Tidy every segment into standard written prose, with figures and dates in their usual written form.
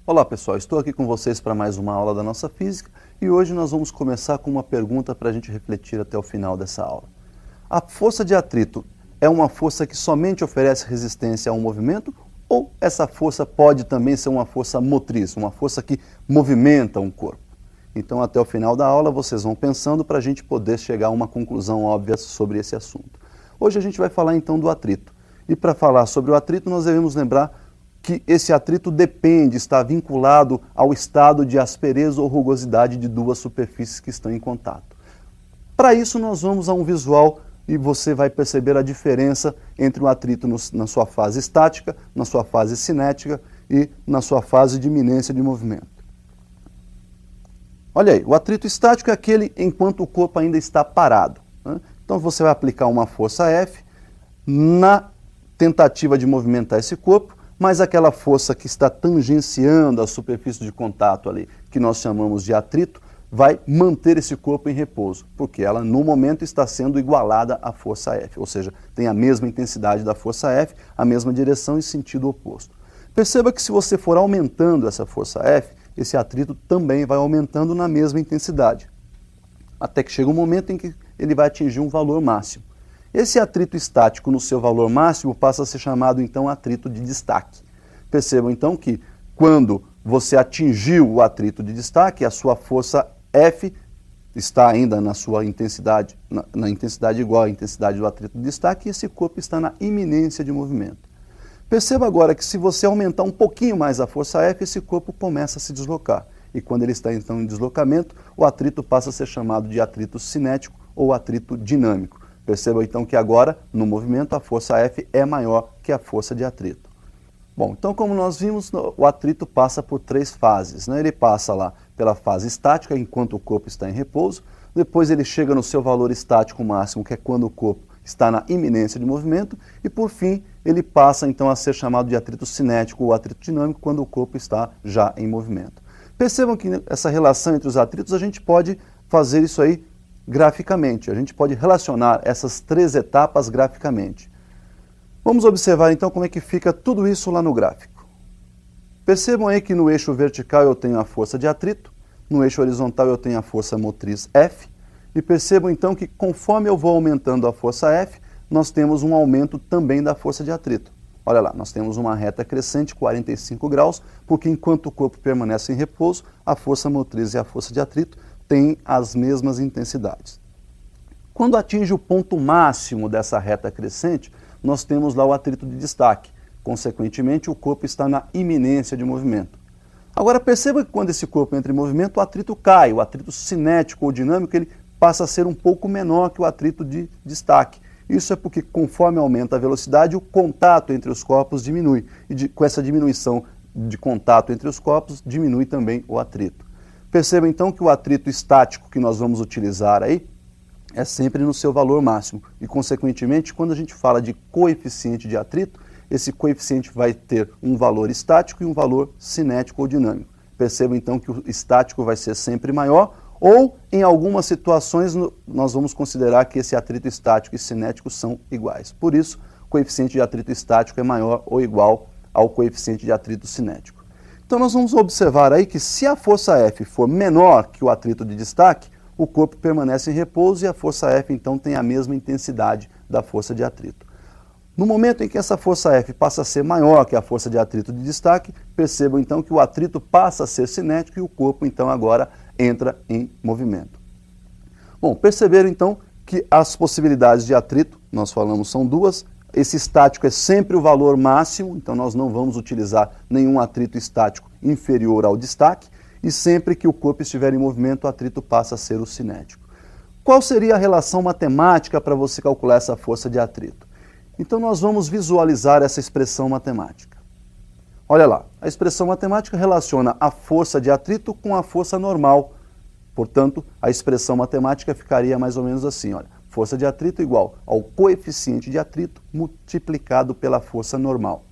Olá pessoal, estou aqui com vocês para mais uma aula da nossa física e hoje nós vamos começar com uma pergunta para a gente refletir até o final dessa aula. A força de atrito é uma força que somente oferece resistência a um movimento ou essa força pode também ser uma força motriz, uma força que movimenta um corpo? Então até o final da aula vocês vão pensando para a gente poder chegar a uma conclusão óbvia sobre esse assunto. Hoje a gente vai falar então do atrito e para falar sobre o atrito nós devemos lembrar que esse atrito depende, está vinculado ao estado de aspereza ou rugosidade de duas superfícies que estão em contato. Para isso nós vamos a um visual e você vai perceber a diferença entre o atrito na sua fase estática, na sua fase cinética e na sua fase de iminência de movimento. Olha aí, o atrito estático é aquele enquanto o corpo ainda está parado, né? Então você vai aplicar uma força F na tentativa de movimentar esse corpo, mas aquela força que está tangenciando a superfície de contato ali, que nós chamamos de atrito, vai manter esse corpo em repouso, porque ela no momento está sendo igualada à força F, ou seja, tem a mesma intensidade da força F, a mesma direção e sentido oposto. Perceba que se você for aumentando essa força F, esse atrito também vai aumentando na mesma intensidade, até que chega um momento em que ele vai atingir um valor máximo. Esse atrito estático no seu valor máximo passa a ser chamado então atrito de destaque. Percebam então que quando você atingiu o atrito de destaque, a sua força F está ainda na sua intensidade, na intensidade igual à intensidade do atrito de destaque e esse corpo está na iminência de movimento. Perceba agora que se você aumentar um pouquinho mais a força F, esse corpo começa a se deslocar. E quando ele está então em deslocamento, o atrito passa a ser chamado de atrito cinético ou atrito dinâmico. Perceba então que agora, no movimento, a força F é maior que a força de atrito. Bom, então como nós vimos, o atrito passa por três fases, né? Ele passa lá pela fase estática, enquanto o corpo está em repouso, depois ele chega no seu valor estático máximo, que é quando o corpo está na iminência de movimento, e por fim ele passa então a ser chamado de atrito cinético ou atrito dinâmico, quando o corpo está já em movimento. Percebam que essa relação entre os atritos, a gente pode fazer isso aí graficamente, a gente pode relacionar essas três etapas graficamente. Vamos observar então como é que fica tudo isso lá no gráfico. Percebam aí que no eixo vertical eu tenho a força de atrito, no eixo horizontal eu tenho a força motriz F, e percebam então que conforme eu vou aumentando a força F, nós temos um aumento também da força de atrito. Olha lá, nós temos uma reta crescente, 45 graus, porque enquanto o corpo permanece em repouso, a força motriz e a força de atrito têm as mesmas intensidades. Quando atinge o ponto máximo dessa reta crescente, nós temos lá o atrito de destaque. Consequentemente, o corpo está na iminência de movimento. Agora perceba que quando esse corpo entra em movimento, o atrito cai, o atrito cinético ou dinâmico, ele passa a ser um pouco menor que o atrito de destaque. Isso é porque conforme aumenta a velocidade, o contato entre os corpos diminui. E com essa diminuição de contato entre os corpos, diminui também o atrito. Perceba então que o atrito estático que nós vamos utilizar aí é sempre no seu valor máximo. E consequentemente, quando a gente fala de coeficiente de atrito, esse coeficiente vai ter um valor estático e um valor cinético ou dinâmico. Perceba então que o estático vai ser sempre maior, ou em algumas situações nós vamos considerar que esse atrito estático e cinético são iguais. Por isso, o coeficiente de atrito estático é maior ou igual ao coeficiente de atrito cinético. Então nós vamos observar aí que se a força F for menor que o atrito de destaque, o corpo permanece em repouso e a força F então tem a mesma intensidade da força de atrito. No momento em que essa força F passa a ser maior que a força de atrito de destaque, percebam então que o atrito passa a ser cinético e o corpo então agora entra em movimento. Bom, perceberam então que as possibilidades de atrito, nós falamos, são duas. Esse estático é sempre o valor máximo, então nós não vamos utilizar nenhum atrito estático inferior ao destaque, e sempre que o corpo estiver em movimento, o atrito passa a ser o cinético. Qual seria a relação matemática para você calcular essa força de atrito? Então nós vamos visualizar essa expressão matemática. Olha lá, a expressão matemática relaciona a força de atrito com a força normal. Portanto, a expressão matemática ficaria mais ou menos assim, olha, força de atrito igual ao coeficiente de atrito multiplicado pela força normal.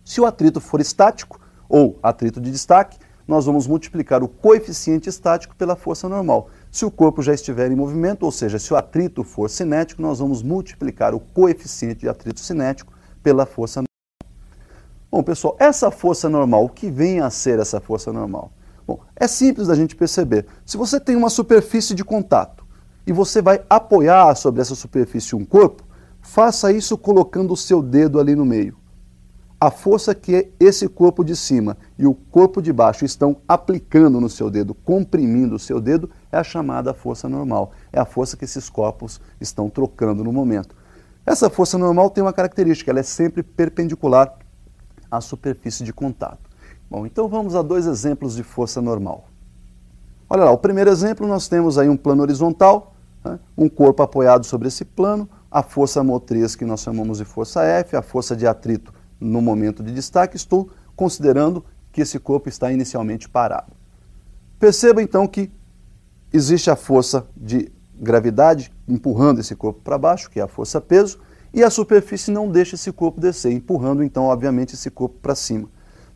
Se o atrito for estático, ou atrito de destaque, nós vamos multiplicar o coeficiente estático pela força normal. Se o corpo já estiver em movimento, ou seja, se o atrito for cinético, nós vamos multiplicar o coeficiente de atrito cinético pela força normal. Bom, pessoal, essa força normal, o que vem a ser essa força normal? Bom, é simples da gente perceber. Se você tem uma superfície de contato e você vai apoiar sobre essa superfície um corpo, faça isso colocando o seu dedo ali no meio. A força que esse corpo de cima e o corpo de baixo estão aplicando no seu dedo, comprimindo o seu dedo, é a chamada força normal. É a força que esses corpos estão trocando no momento. Essa força normal tem uma característica, ela é sempre perpendicular à superfície de contato. Bom, então vamos a dois exemplos de força normal. Olha lá, o primeiro exemplo nós temos aí um plano horizontal, né, um corpo apoiado sobre esse plano, a força motriz que nós chamamos de força F, a força de atrito no momento de destaque, estou considerando que esse corpo está inicialmente parado. Perceba então que existe a força de gravidade empurrando esse corpo para baixo, que é a força peso, e a superfície não deixa esse corpo descer, empurrando então, obviamente, esse corpo para cima.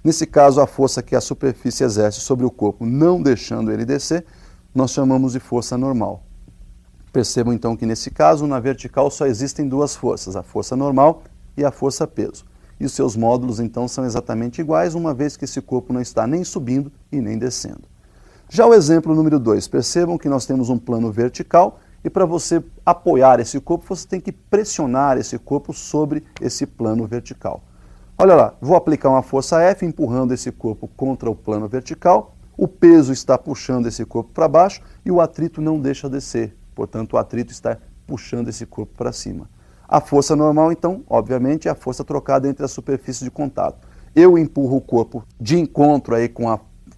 Nesse caso, a força que a superfície exerce sobre o corpo, não deixando ele descer, nós chamamos de força normal. Percebam então que nesse caso, na vertical, só existem duas forças, a força normal e a força peso. E os seus módulos então são exatamente iguais, uma vez que esse corpo não está nem subindo e nem descendo. Já o exemplo número 2, percebam que nós temos um plano vertical e para você apoiar esse corpo, você tem que pressionar esse corpo sobre esse plano vertical. Olha lá, vou aplicar uma força F empurrando esse corpo contra o plano vertical, o peso está puxando esse corpo para baixo e o atrito não deixa descer, portanto o atrito está puxando esse corpo para cima. A força normal, então, obviamente, é a força trocada entre as superfícies de contato. Eu empurro o corpo de encontro aí com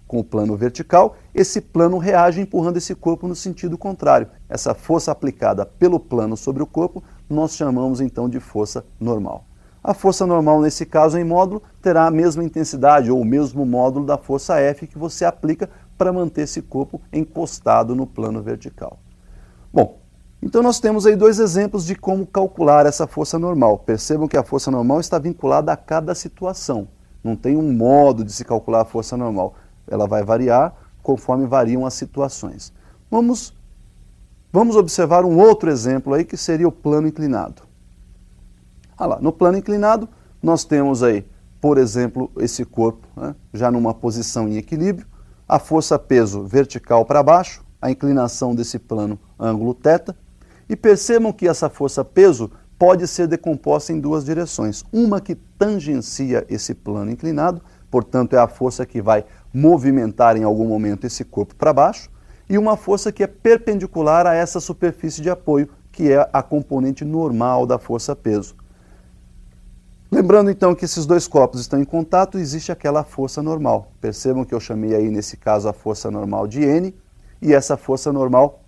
o plano vertical, esse plano reage empurrando esse corpo no sentido contrário. Essa força aplicada pelo plano sobre o corpo, nós chamamos então de força normal. A força normal, nesse caso, em módulo, terá a mesma intensidade ou o mesmo módulo da força F que você aplica para manter esse corpo encostado no plano vertical. Bom, então nós temos aí dois exemplos de como calcular essa força normal. Percebam que a força normal está vinculada a cada situação. Não tem um modo de se calcular a força normal. Ela vai variar conforme variam as situações. Vamos observar um outro exemplo aí que seria o plano inclinado. Olha lá, no plano inclinado nós temos aí, por exemplo, esse corpo, né, já numa posição em equilíbrio, a força peso vertical para baixo, a inclinação desse plano ângulo θ, e percebam que essa força peso pode ser decomposta em duas direções. Uma que tangencia esse plano inclinado, portanto é a força que vai movimentar em algum momento esse corpo para baixo, e uma força que é perpendicular a essa superfície de apoio, que é a componente normal da força peso. Lembrando então que esses dois corpos estão em contato, existe aquela força normal. Percebam que eu chamei aí nesse caso a força normal de N, e essa força normal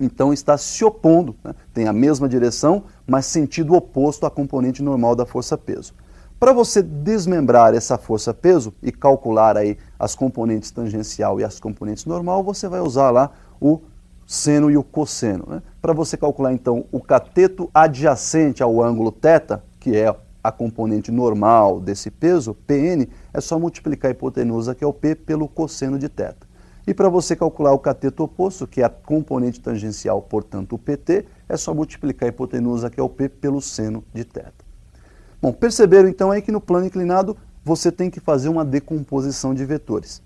então está se opondo, né? Tem a mesma direção, mas sentido oposto à componente normal da força peso. Para você desmembrar essa força peso e calcular aí as componentes tangencial e as componentes normal, você vai usar lá o seno e o cosseno, né? Para você calcular então o cateto adjacente ao ângulo θ, que é a componente normal desse peso, Pn, é só multiplicar a hipotenusa, que é o P, pelo cosseno de θ. E para você calcular o cateto oposto, que é a componente tangencial, portanto o PT, é só multiplicar a hipotenusa, que é o P, pelo seno de θ. Bom, perceberam então aí que no plano inclinado você tem que fazer uma decomposição de vetores.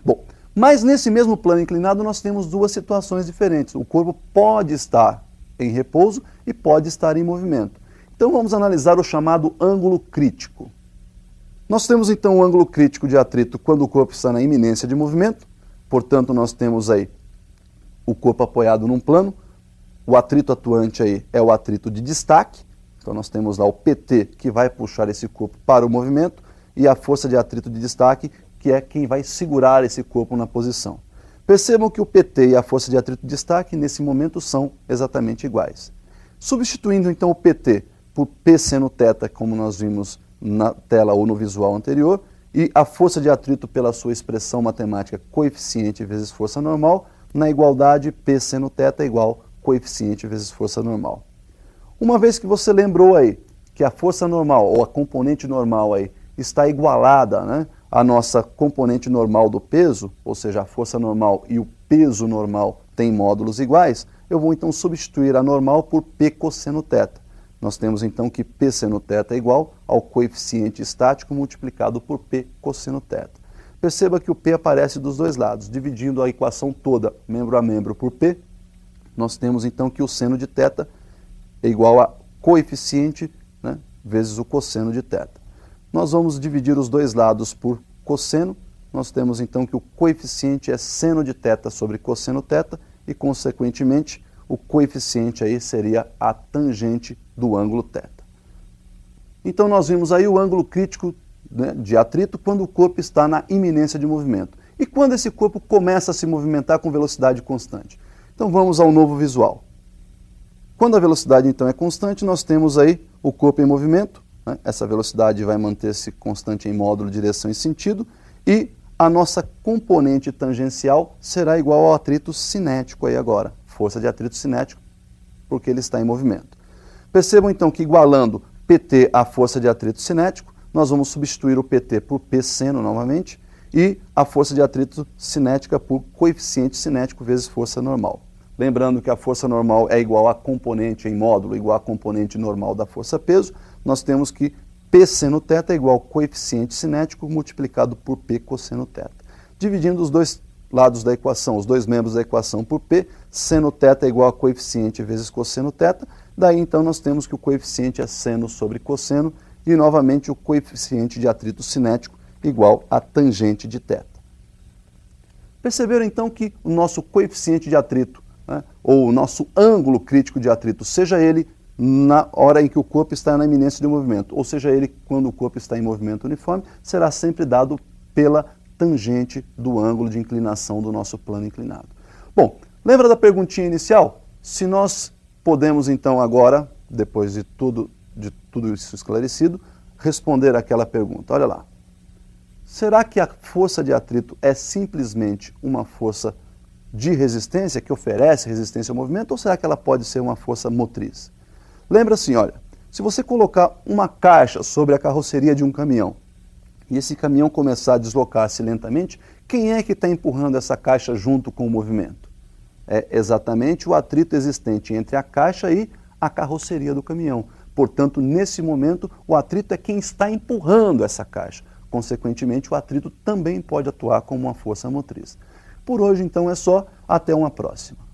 Bom, mas nesse mesmo plano inclinado nós temos duas situações diferentes. O corpo pode estar em repouso e pode estar em movimento. Então vamos analisar o chamado ângulo crítico. Nós temos então o ângulo crítico de atrito quando o corpo está na iminência de movimento. Portanto, nós temos aí o corpo apoiado num plano, o atrito atuante aí é o atrito de destaque, então nós temos lá o PT que vai puxar esse corpo para o movimento e a força de atrito de destaque que é quem vai segurar esse corpo na posição. Percebam que o PT e a força de atrito de destaque nesse momento são exatamente iguais. Substituindo então o PT por P seno θ, como nós vimos na tela ou no visual anterior, e a força de atrito pela sua expressão matemática coeficiente vezes força normal, na igualdade P seno θ igual coeficiente vezes força normal. Uma vez que você lembrou aí que a força normal ou a componente normal aí está igualada, né, à nossa componente normal do peso, ou seja, a força normal e o peso normal têm módulos iguais, eu vou então substituir a normal por P cosseno θ. nós temos então que P seno θ é igual ao coeficiente estático multiplicado por P cosseno θ. Perceba que o P aparece dos dois lados, dividindo a equação toda, membro a membro, por P, nós temos então que o seno de θ é igual a coeficiente, né, vezes o cosseno de θ. Nós vamos dividir os dois lados por cosseno, nós temos então que o coeficiente é seno de θ sobre cosseno θ e, consequentemente, o coeficiente aí seria a tangente do ângulo θ. Então nós vimos aí o ângulo crítico, né, de atrito quando o corpo está na iminência de movimento. E quando esse corpo começa a se movimentar com velocidade constante? Então vamos ao novo visual. Quando a velocidade então é constante, nós temos aí o corpo em movimento, né? Essa velocidade vai manter-se constante em módulo, direção e sentido, e a nossa componente tangencial será igual ao atrito cinético aí agora, força de atrito cinético, porque ele está em movimento. Percebam então que igualando PT à força de atrito cinético, nós vamos substituir o PT por P seno novamente e a força de atrito cinética por coeficiente cinético vezes força normal. Lembrando que a força normal é igual a componente em módulo, igual a componente normal da força-peso, nós temos que P seno θ é igual ao coeficiente cinético multiplicado por P cosseno θ. Dividindo os dois lados da equação, os dois membros da equação por P, seno θ é igual a coeficiente vezes cosseno θ, daí então nós temos que o coeficiente é seno sobre cosseno e novamente o coeficiente de atrito cinético igual a tangente de θ. Perceberam então que o nosso coeficiente de atrito, né, ou o nosso ângulo crítico de atrito, seja ele na hora em que o corpo está na iminência de movimento, ou seja ele quando o corpo está em movimento uniforme, será sempre dado pela tangente do ângulo de inclinação do nosso plano inclinado. Bom, lembra da perguntinha inicial? Se nós podemos então agora, depois de tudo isso esclarecido, responder aquela pergunta. Olha lá. Será que a força de atrito é simplesmente uma força de resistência, que oferece resistência ao movimento, ou será que ela pode ser uma força motriz? Lembra assim, olha, se você colocar uma caixa sobre a carroceria de um caminhão, e esse caminhão começar a deslocar-se lentamente, quem é que está empurrando essa caixa junto com o movimento? É exatamente o atrito existente entre a caixa e a carroceria do caminhão. Portanto, nesse momento, o atrito é quem está empurrando essa caixa. Consequentemente, o atrito também pode atuar como uma força motriz. Por hoje, então, é só. Até uma próxima.